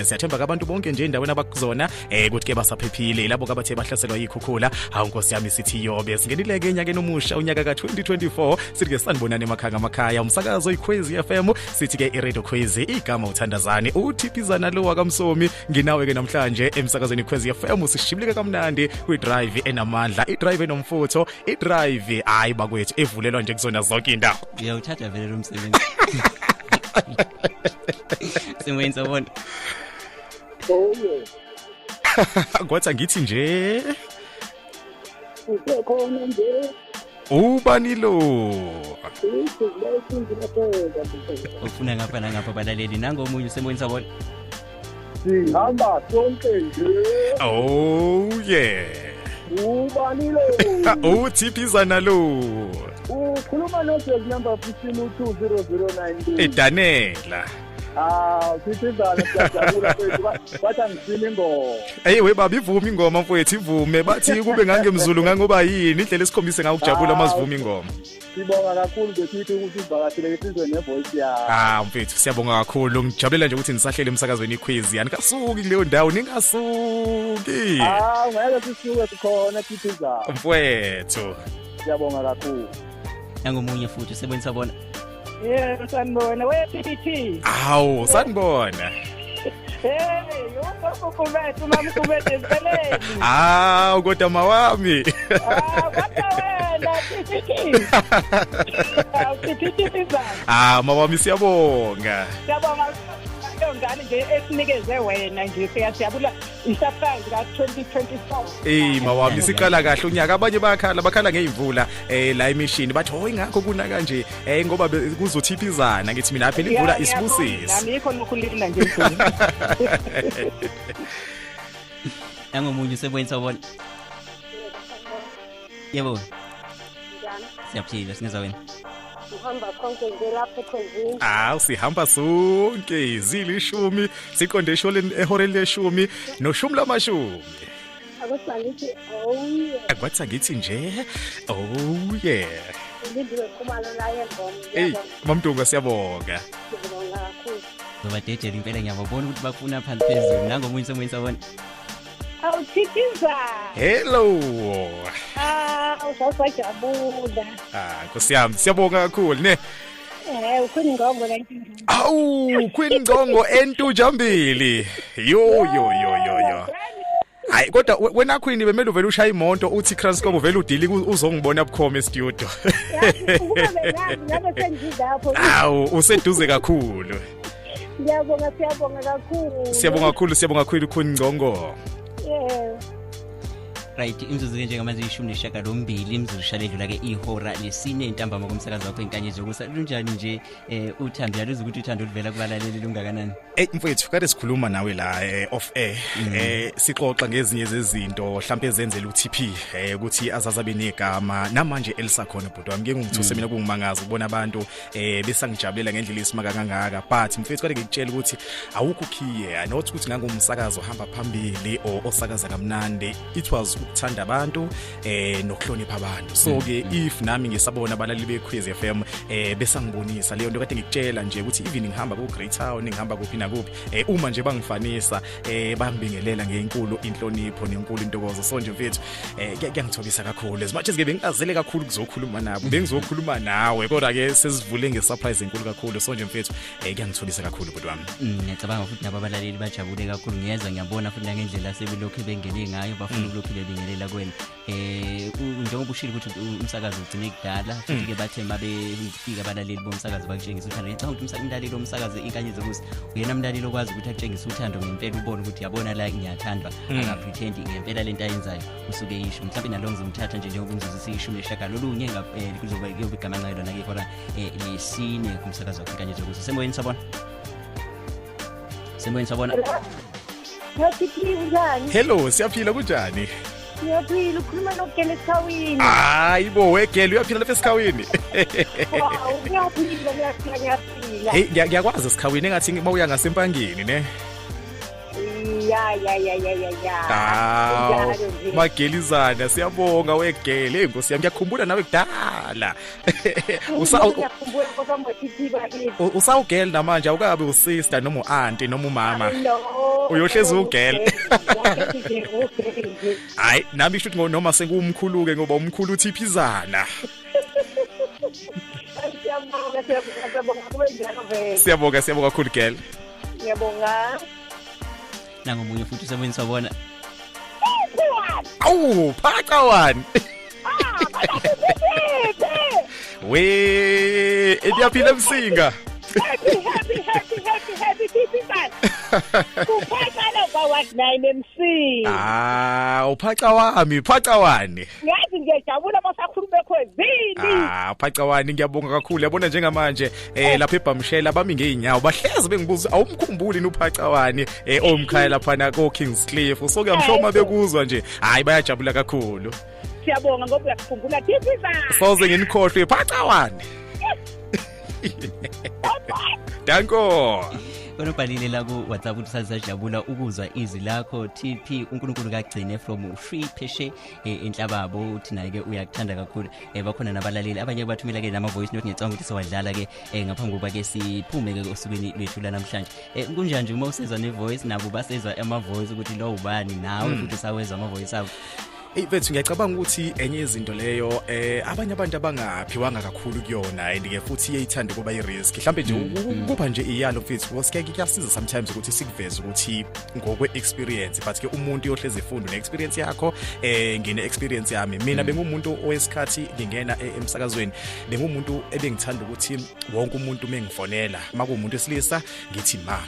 Siyathemba abantu bonke nje endaweni abakuzona ukuthi ke basaphephile labo abathe bahlaselwa yikhukhula. Hawu Nkosi yami sithi yobe singenile ke enyakeni omusha unyaka ka2024 sithi ke sanibonana emakhaya umsakazo iKhwezi FM sithi ke iRadio Khwezi igama uthandazani uTP zana lo wakamsomi nginawe ke namhlanje emsakazweni iKhwezi FM sishimileke kamnandi kwi-drive enamandla i-drive enomfutho i-drive hayi bakwethu evulelwa nje kuzona zonke indawo. Uyawuthatha vele lo msebenzi. Simwenza bona. Oh yeah. Kwathi ngithi nje usekhona nje ubani lo ufuna ngapha nangapha balaleli nangomunye usemweni sabona sihamba sonke nje. Oh yeah. Ubani lo uTP zana lo ukhuluma number 152009 edanela. Sithizana siyajabula kwethu bathi angisini ingoma. Hey we baba ivuma ingoma mfowethu ivume bathi kube ngangemzulu ngangoba yini indlela esikhombise ngayo ukujabula masivuma ingoma. Sibonga kakhulu besithi ukuthi ivakashile isizwe nevoice ya. Mfethu siyabonga kakhulu ngijabulela nje ukuthi nisahlele emsakazweni iKhwezi anikasuki kuleyo ndawo ningasuki. Ngeke sisuke sikhona sithizana. Mfowethu siyabonga kakhulu. nangomunye futhi usemweni sabona sanibona wePT. Hawu sanibona. Yonke kubethu mamkubethe empeleni. Kodwa mawami. Kodwa wena PT. Mawami siyabonga. Siyabonga ngani nje esinikeze wena nje siyabula i-surprise ka2024. Mawami siqala kahle unyaka abanye bakhala ngeimvula la emishini bathi hoyi ngakho kuna kanje ngoba kuzothipizana ngithi mina phela imvula isibusisi. Nami ikho lokulina nje imvula. nangomunye usemweni sabona yebo siyaphila sineza wena Uhamba konke nje lapha eKhwezini. Sihamba sonke izilishumi siqonde ehoreni leshumi noshumi lamashumi. Akusangithi oh yeah. Kwathi ngithi nje oh yeah. Ngidiwe kumalo la yengoma. Mamdunga siyabonga. Siyabonga kakhulu. ngobadedela impela ngiyabona ukuthi bafuna phansi phezulu nangomunye usemweni sabona Awuthikiza. Hello. Usasajabula. Nkosi yami siyabonga kakhulu ne. Ukhwini ngongo la Awu Queen Ngongo entujambili. Yo. Hayi kodwa wena Queen bemele uvela ushaya imoto uthi Kranscope uvela udili uzongibona bukhoma e-studio. Ngabe sengiza lapho. Useduze kakhulu. Ngiyabonga kakhulu. Siyabonga kakhulu Queen Ngongo. right imzuzu njengamanje 12 imzuzu shaledlula ke ihora lesine intambama kumsakazo wakho inkanyezi yokusa lunjani nje uthando yaluza ukuthi uthando livela kubalaleli lungakanani mfowethu kade sikhuluma nawe la off air sixoxa ngezinye zezinto mhlawumbe ezenzela uTP ukuthi azazabe negama namanje elisakhona bhuti wami ngeke ngithuse mina kungimangaza ukubona abantu besangijabulela ngendlela esimaka kangaka but mfowethu kade ngikutshela ukuthi awukho khiye not ukuthi ngangumsakazo hamba phambili osakaza kamnandi it was ukuthanda abantu nokuhlonipha abantu so ke if nami ngisabona abalali beKhwezi FM besangibonisa leyo nto kade ngikutshela nje ukuthi even ngihamba ku Great Town ngihamba kuphi nakuphi uma nje bangifanisa bangibingelela ngenkulu inhlonipho nenkulu intokozo so nje mfethu kuyangithobisa kakhulu as much as ngibengazele kakhulu kuzokhuluma nabo bengizokhuluma nawe kodwa ke sesivule ngesurprise enkulu kakhulu so nje mfethu kuyangithobisa kakhulu bhuti wami ngiyacabanga futhi nabo abalaleli bajabule kakhulu ngiyeza ngiyabona futhi ngendlela sebelokhu bengene ngayo bafuna ukulokhu bingelela kwena njengoba ushilo ukuthi umsakazo ugcine kudala futhi ke bathe mabefika abalaleli bomsakazo bakutshengisa uthando ngicabanga ukuthi umlaleli omsakazo inkanyezi ukuthi uyena umlaleli okwazi ukuthi akutshengise uthando ngempela ubone ukuthi yabona la ngiyathandwa aka pretend ngempela lento ayenzayo usuke yisho mhlawumbe nalo ngizomthatha nje njengoba umzuzu siyishumi eshaka lolunye kuzoba igama ngayo lona ke khona lesine kumsakazo inkanyezi ukuthi semoyeni sabona hello siyaphila kunjani Siyaphila ukhuluma noGele eSikhawini. Hayibo weGele uyaphila lapha eSikhawini. Uyaphila. Ngiyakwazi eSikhawini engathi uma uya ngasempangeni ne. Magelizana siyabonga wegele Nkosi yami ngiyakhumbula nawe kudala usawugele namanje awukabe usister noma uauntie noma umama uyohlezi ugele hayi nami isho ukuthi noma sengumkhuluke ngoba umkhulu uTPizana siyabonga kakhulu girl ngiyabonga nangomunye futhi usebenza wabona awu phaka wani we ediyaphila msinga happy Tipizana kuphakala kwa-9 MC uphaca wani ngathi ngiyajabula masakhuluma ekhwezini uphaca wani ngiyabonga kakhulu yabona njengamanje lapha eBhamshela bami ngeenyawo bahlezi bengibuza awumkhumbuli uphaca wani omkhaya lapha ko Kingscliff so kuyamhloma bekuzwa nje hayi bayajabula kakhulu siyabonga ngoba uyakukhumbula Tipizana soze nginikhohlwe phaca wani Danko Konobhalile la ku WhatsApp uthi sasajabula ukuzwa izwi lakho TP uNkulunkulu kagcine from free pheshe enhlababo uthi naye ke uyakuthanda kakhulu bakhona nabalaleli abanye bathumela ke nama voice note ngicanga ukuthi siwadlala ke ngaphambi kokuba ke siphume ke osukwini lethu la namhlanje kunjani uma usezwa ne voice nabo basezwa ama voice ukuthi lo ubani nawe futhi sawezwa ama voice abo Bethu ngiyacabanga ukuthi enye izinto leyo abanye abantu abangaphiwanga kakhulu kuyona and ke futhi iyithanda kuba i-risk mhlambe nje kuba nje iyalo mfethu because kuyasiza sometimes ukuthi sikuveze ukuthi ngokwe experience but ke umuntu yohleze ifunda ne-experience yakho ngine experience yami mina bengumuntu owesikhathi ngingena emsakazweni bengumuntu ebengithanda ukuthi wonke umuntu mengifonela makumuntu esilisa ngithi mama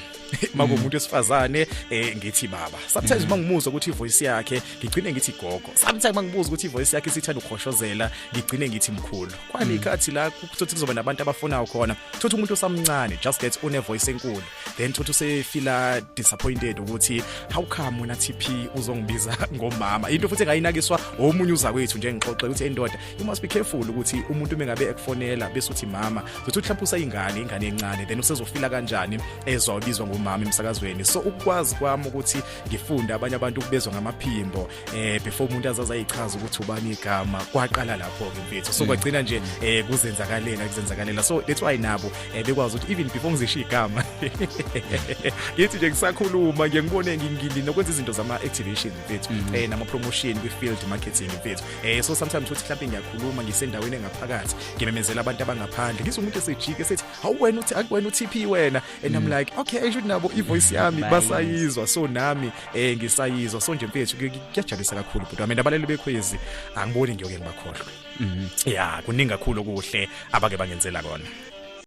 makumuntu esifazane ngithi baba sometimes mangimuzwa ukuthi ivoice yakhe ngigcine ngithi gogo sometimes mangibuza ukuthi ivoice yakhe isithanda ukukhoshozela ngigcine ngithi mkhulu kwalikhathi la kuthi kuzoba nabantu abafuna khona thothi umuntu osamncane just get une voice enkulu then thothi usefila disappointed ukuthi how come wena TP uzongibiza ngomama into futhi engayinakiswa omunye uza kwethu nje ngixoxe ukuthi endoda you must be careful ukuthi umuntu mengabe ekufonela bese uthi mama uthi mhlawumbe usayingane encane then usezofila kanjani ezobizwa ngomama emsakazweni so ukwazi kwami ukuthi ngifunda abanye abantu ukubezwa ngamaphimbo before umuntu azaza ayichaza ukuthi ubani igama kwaqala lapho ke mfethu so kwagcina nje kuzenzakalela so that's why nabo bekwazi ukuthi even before ngizisho igama ngithi nje ngisakhuluma ngiyengibone nokwenza izinto zama activation mfethu nama promotion kwi field marketing mfethu so sometimes uthi mhlawumbe ngiyakhuluma ngisendaweni engaphakathi ngimemezela abantu abangaphandle ngizwe umuntu esejike sethi hawu wena uthi akuwena uTP wena and I'm like okay I should nabo ivoice yami basayizwa so nami ngisayizwa so nje mfethu kuyajabulisa kakhulu kodwa mina abaleli bekhwezi angiboni ngiyoke ngibakhohlwe kuningi kakhulu kuhle abake bangenzela kona